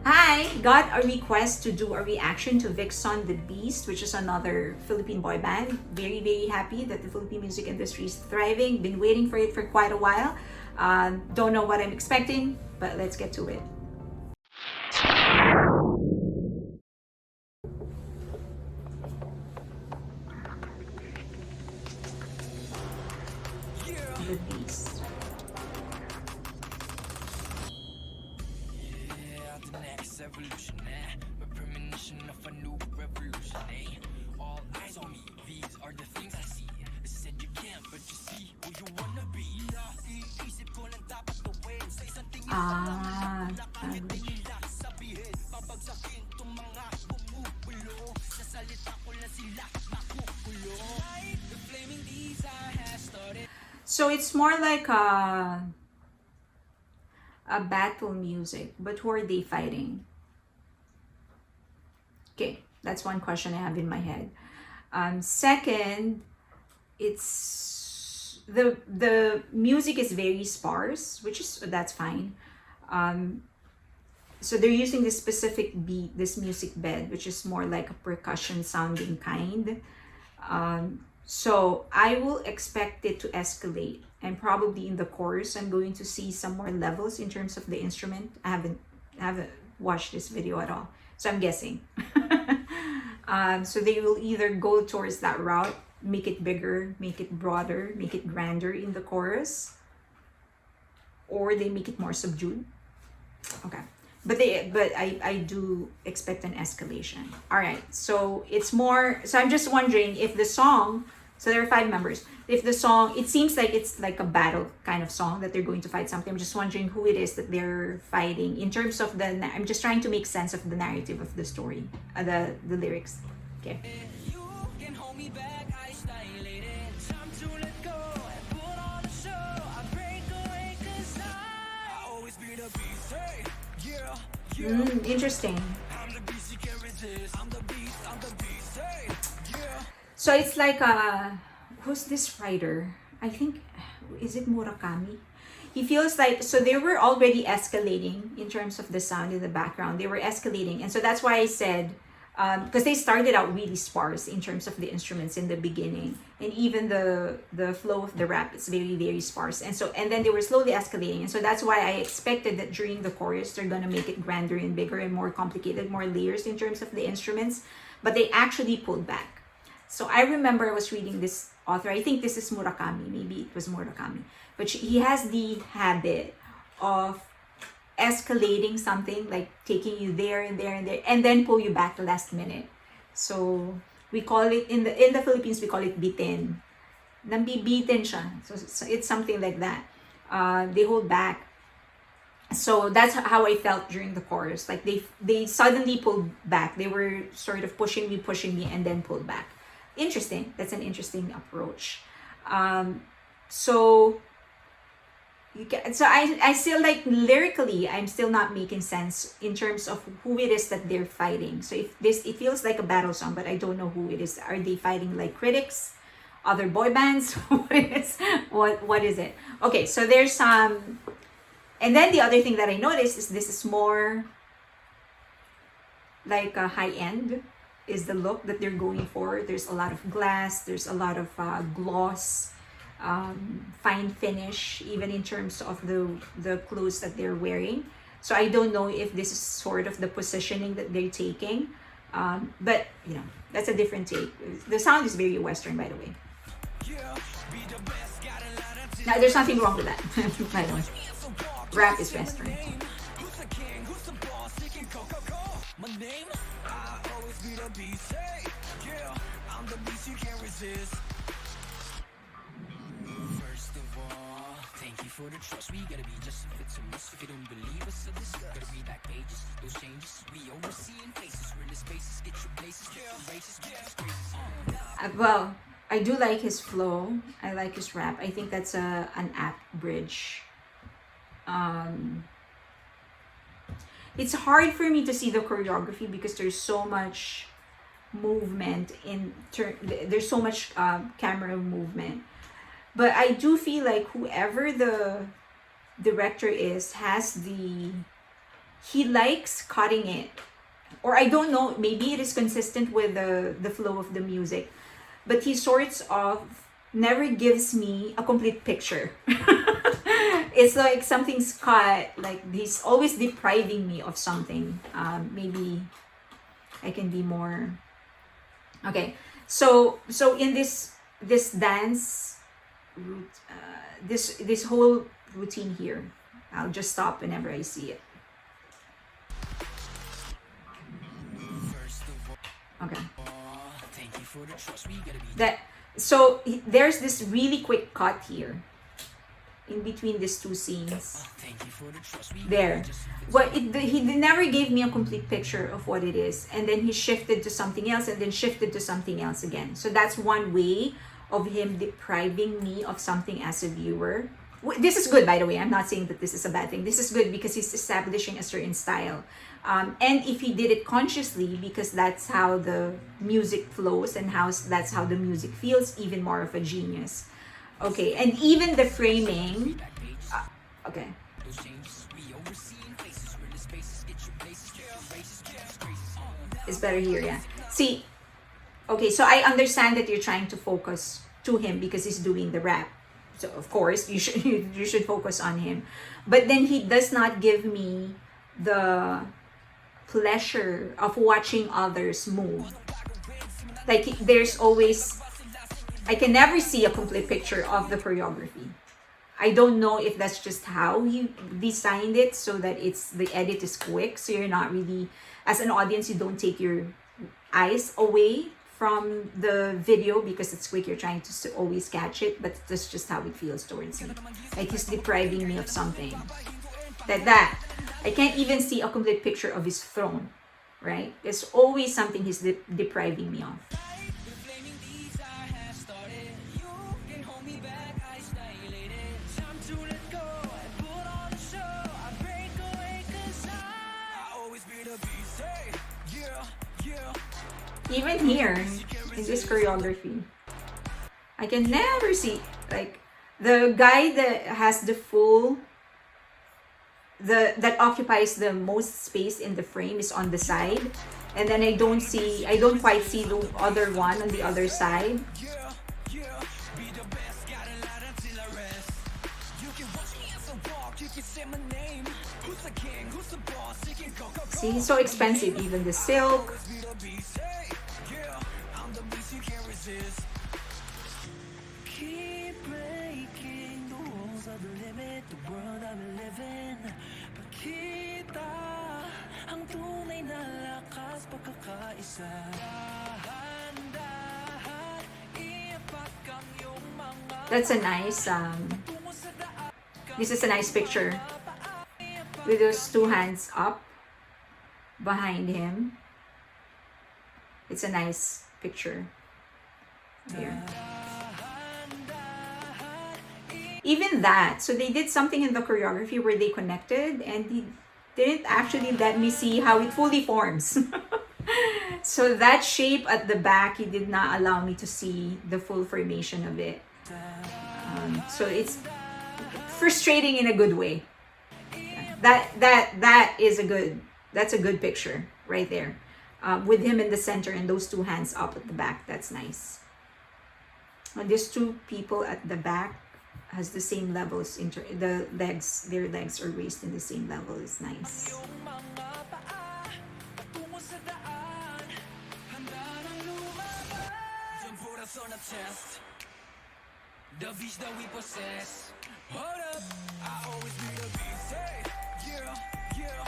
Hi! Got a request to do a reaction to VXON The Beast, which is another Philippine boy band. Very, very happy that the Philippine music industry is thriving. Been waiting for it for quite a while. Don't know what I'm expecting, but let's get to it. The Beast. The next evolution, a premonition of a new revolution, all eyes on me, these are the things I see. I said you can't, but you see who you wanna be. Iisip ko lang dapat gawin, say something Language. nila sabihin, babagsakin tong mga bumubulo, sa salita ko lang sila makukulo. The flaming desire has started. So it's more like a battle music, but who are they fighting? Okay, that's one question I have in my head. Second, it's the music is very sparse, that's fine. So they're using this specific beat, this music bed, which is more like a percussion sounding kind. So I will expect it to escalate, and probably in the chorus I'm going to see some more levels in terms of the instrument. I haven't watched this video at all, so I'm guessing. So they will either go towards that route, make it bigger, make it broader, make it grander in the chorus, or they make it more subdued. Okay. But I do expect an escalation. All right, so it's more, so I'm just wondering if the song, so there are 5 members, if the song, it seems like it's like a battle kind of song that they're going to fight something. I'm just wondering who it is that they're fighting in terms of I'm just trying to make sense of the narrative of the story, the lyrics. Okay. You can hold me back, I dilated. Time to let go and put on a show. I break away 'cause I always be the beast. Hey, yeah. Interesting. I'm the beast you can't resist. I'm the beast. Hey, yeah. So it's like who's this writer? I think, is it Murakami? He feels like, so they were already escalating in terms of the sound in the background. They were escalating, and so that's why I said, because they started out really sparse in terms of the instruments in the beginning, and even the flow of the rap is very, very sparse, and then they were slowly escalating, and so that's why I expected that during the chorus they're gonna make it grander and bigger and more complicated, more layers in terms of the instruments, but they actually pulled back. So I remember I was reading this author, I think this is Murakami, maybe it was Murakami, but he has the habit of escalating something, like taking you there and there and there, and then pull you back the last minute. So we call it in the Philippines, we call it bitin. Nambibitin siya. So it's something like that. They hold back. So that's how I felt during the chorus. Like they suddenly pulled back. They were sort of pushing me, and then pulled back. Interesting. That's an interesting approach. So I still, like, lyrically I'm still not making sense in terms of who it is that they're fighting. So if this, it feels like a battle song, but I don't know who it is. Are they fighting like critics, other boy bands? What is it? Okay, so there's some, and then the other thing that I noticed is this is more like a high end is the look that they're going for. There's a lot of glass, there's a lot of gloss, fine finish, even in terms of the clothes that they're wearing. So I don't know if this is sort of the positioning that they're taking, but you know, that's a different take. The sound is very Western, by the way. Now there's nothing wrong with that. By the way, rap is Western. My name, I always be the beast. Hey, yeah, I'm the beast you can't resist. First of all, thank you for the trust. We gotta be just a fit to us. If you don't believe us, so this gotta read back pages. Those changes we overseeing faces. We're in the spaces, get your places, get your races, get your spaces. Well, I do like his flow. I like his rap. I think that's an apt bridge. It's hard for me to see the choreography because there's so much movement there's so much camera movement, but I do feel like whoever the director is has the he likes cutting it. Or I don't know, maybe it is consistent with the flow of the music. But he sorts of never gives me a complete picture. It's like something's cut, like he's always depriving me of something. Maybe I can be more... Okay, so in this dance, this whole routine here, I'll just stop whenever I see it. Okay. There's this really quick cut here in between these two scenes. There. But he never gave me a complete picture of what it is. And then he shifted to something else and then shifted to something else again. So that's one way of him depriving me of something as a viewer. This is good, by the way. I'm not saying that this is a bad thing. This is good because he's establishing a certain style. And if he did it consciously, because that's how the music flows and that's how the music feels, even more of a genius. Okay, and even the framing. Okay. It's better here, yeah. See, okay, so I understand that you're trying to focus to him because he's doing the rap. So of course you should focus on him. But then he does not give me the pleasure of watching others move. Like there's always, I can never see a complete picture of the choreography. I don't know if that's just how he designed it so that the edit is quick, so you're not really, as an audience, you don't take your eyes away from the video because it's quick, you're trying to always catch it, but that's just how it feels towards me. Like he's depriving me of something. That I can't even see a complete picture of his throne, right? There's always something he's depriving me of. Even here, in this choreography, I can never see, like, the guy that has the full, that occupies the most space in the frame is on the side. And then I don't quite see the other one on the other side. See, it's so expensive, even the silk. That's a nice, this is a nice picture with those two hands up behind him. It's a nice picture here. Even that, so they did something in the choreography where they connected and he didn't actually let me see how it fully forms. So that shape at the back, he did not allow me to see the full formation of it. So it's frustrating in a good way. That's a good picture right there, with him in the center and those two hands up at the back. That's nice. And these two people at the back has the same levels. Their legs are raised in the same level. Is nice. The beach that we possess. Hold up, I always be the beast. Hey, yeah.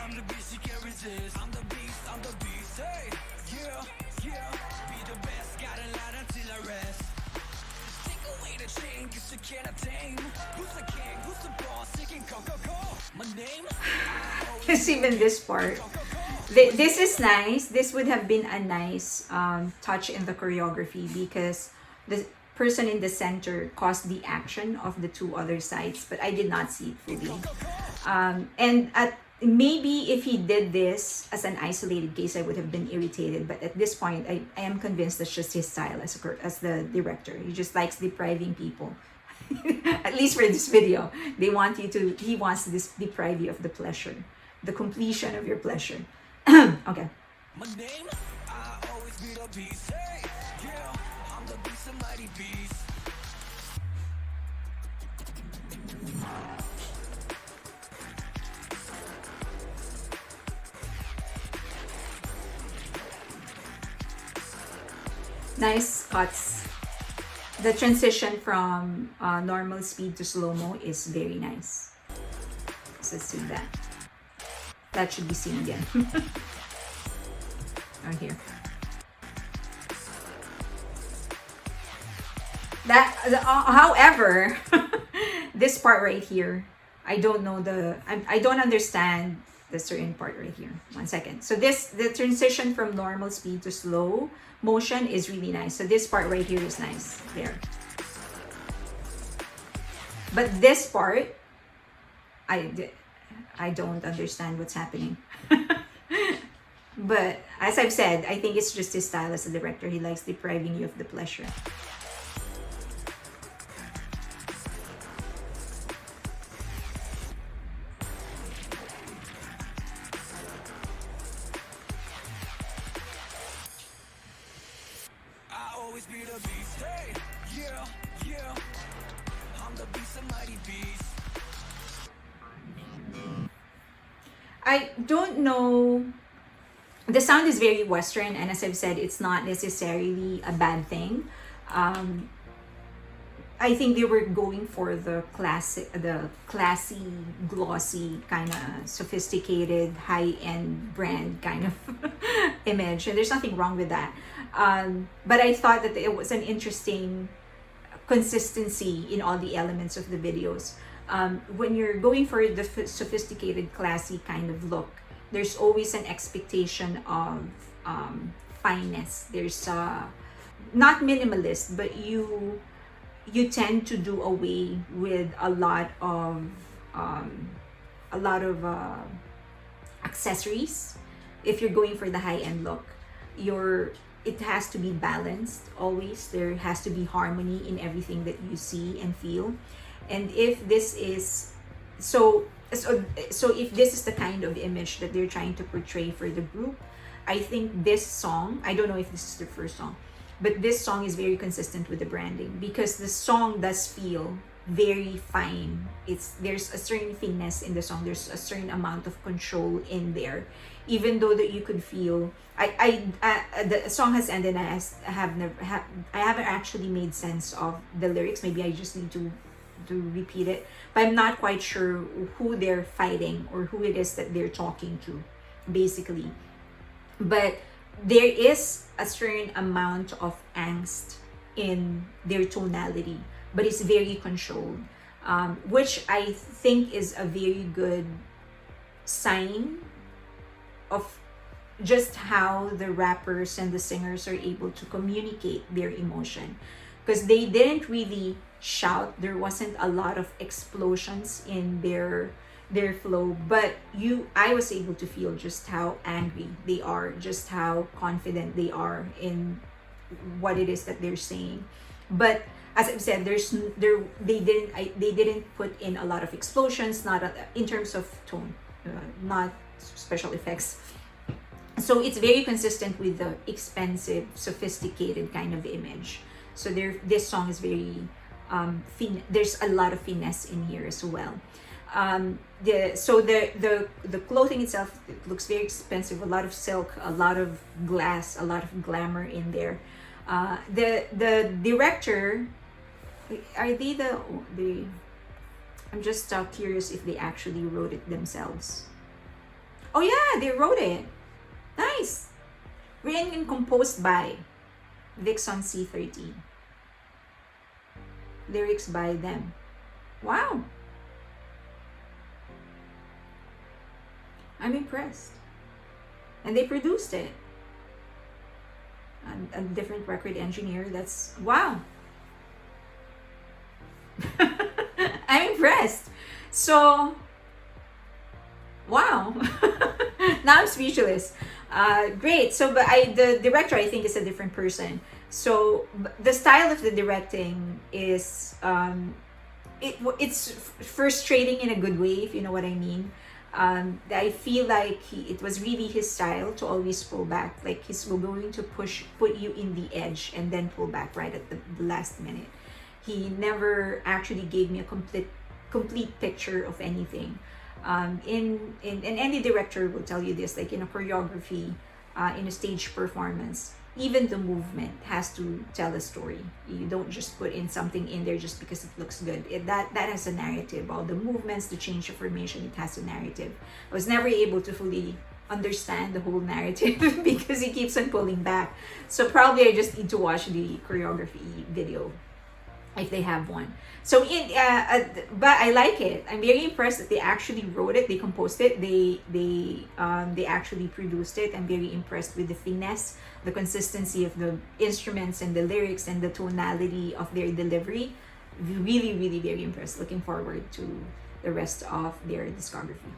I'm the beast you can't resist. I'm the beast. Hey, yeah. Be the best, gotta lie until I rest. Take away the chain, cause you can't attain. Who's the king? Who's the boss? You can go. My name? It's even this part. This is nice. This would have been a nice touch in the choreography because the person in the center caused the action of the two other sides, but I did not see it fully. Maybe if he did this as an isolated case, I would have been irritated. But at this point, I am convinced that's just his style as the director. He just likes depriving people. At least for this video, he wants to deprive you of the pleasure. the completion of your pleasure. Okay. My name, I always be the beast. Hey, yeah, I'm the beast, a mighty beast. Nice cuts. The transition from normal speed to slow-mo is very nice. So let's see that. That should be seen again. Right here. That, however, this part right here, I don't know I don't understand the certain part right here. 1 second. So the transition from normal speed to slow motion is really nice. So this part right here is nice. There. But this part, I don't understand what's happening. But as I've said, I think it's just his style as a director. He likes depriving you of the pleasure. I always be the beast. Hey, yeah, yeah, I'm the beast, a mighty beast. I don't know. The sound is very Western, and as I've said, it's not necessarily a bad thing. I think they were going for the classy, glossy, kind of sophisticated, high-end brand kind of image, and there's nothing wrong with that. But I thought that it was an interesting consistency in all the elements of the videos. When you're going for the sophisticated, classy kind of look, there's always an expectation of fineness. There's not minimalist, but you tend to do away with a lot of accessories. If you're going for the high-end look, it has to be balanced always. There has to be harmony in everything that you see and feel. And if this is so if this is the kind of image that they're trying to portray for the group, I think this song, I don't know if this is the first song, but this song is very consistent with the branding, because the song does feel very fine. There's a certain finesse in the song. There's a certain amount of control in there, even though that you could feel. The song has ended, and I haven't actually made sense of the lyrics. Maybe I just need to repeat it, but I'm not quite sure who they're fighting or who it is that they're talking to, basically. But there is a certain amount of angst in their tonality, but it's very controlled, which I think is a very good sign of just how the rappers and the singers are able to communicate their emotion, because they didn't really shout. There wasn't a lot of explosions in their flow, but I was able to feel just how angry they are, just how confident they are in what it is that they're saying. But as I've said, they didn't put in a lot of explosions, not in terms of tone, not special effects. So it's very consistent with the expensive, sophisticated kind of image. So this song is very there's a lot of finesse in here as well. The clothing itself, it looks very expensive. A lot of silk, a lot of glass, a lot of glamour in there. The director, are they the I'm just curious if they actually wrote it themselves. Oh yeah, they wrote it. Nice. Written and composed by VXON C13. Lyrics by them. Wow. I'm impressed. And they produced it. A different record engineer. That's wow. I'm impressed. So, wow. Now I'm speechless. Great. So, but the director, I think, is a different person. So the style of the directing is it's frustrating in a good way, if you know what I mean. I feel like it was really his style to always pull back. Like he's going to put you in the edge and then pull back right at the last minute. He never actually gave me a complete picture of anything. In any director will tell you this, like in a choreography, in a stage performance, even the movement has to tell a story. You don't just put in something in there just because it looks good. That has a narrative. All the movements, the change of formation, it has a narrative. I was never able to fully understand the whole narrative because he keeps on pulling back. So probably I just need to watch the choreography video if they have one. So but I like it. I'm very impressed that they actually wrote it, they composed it, they actually produced it. I'm very impressed with the finesse, the consistency of the instruments and the lyrics and the tonality of their delivery. Really, really very impressed. Looking forward to the rest of their discography.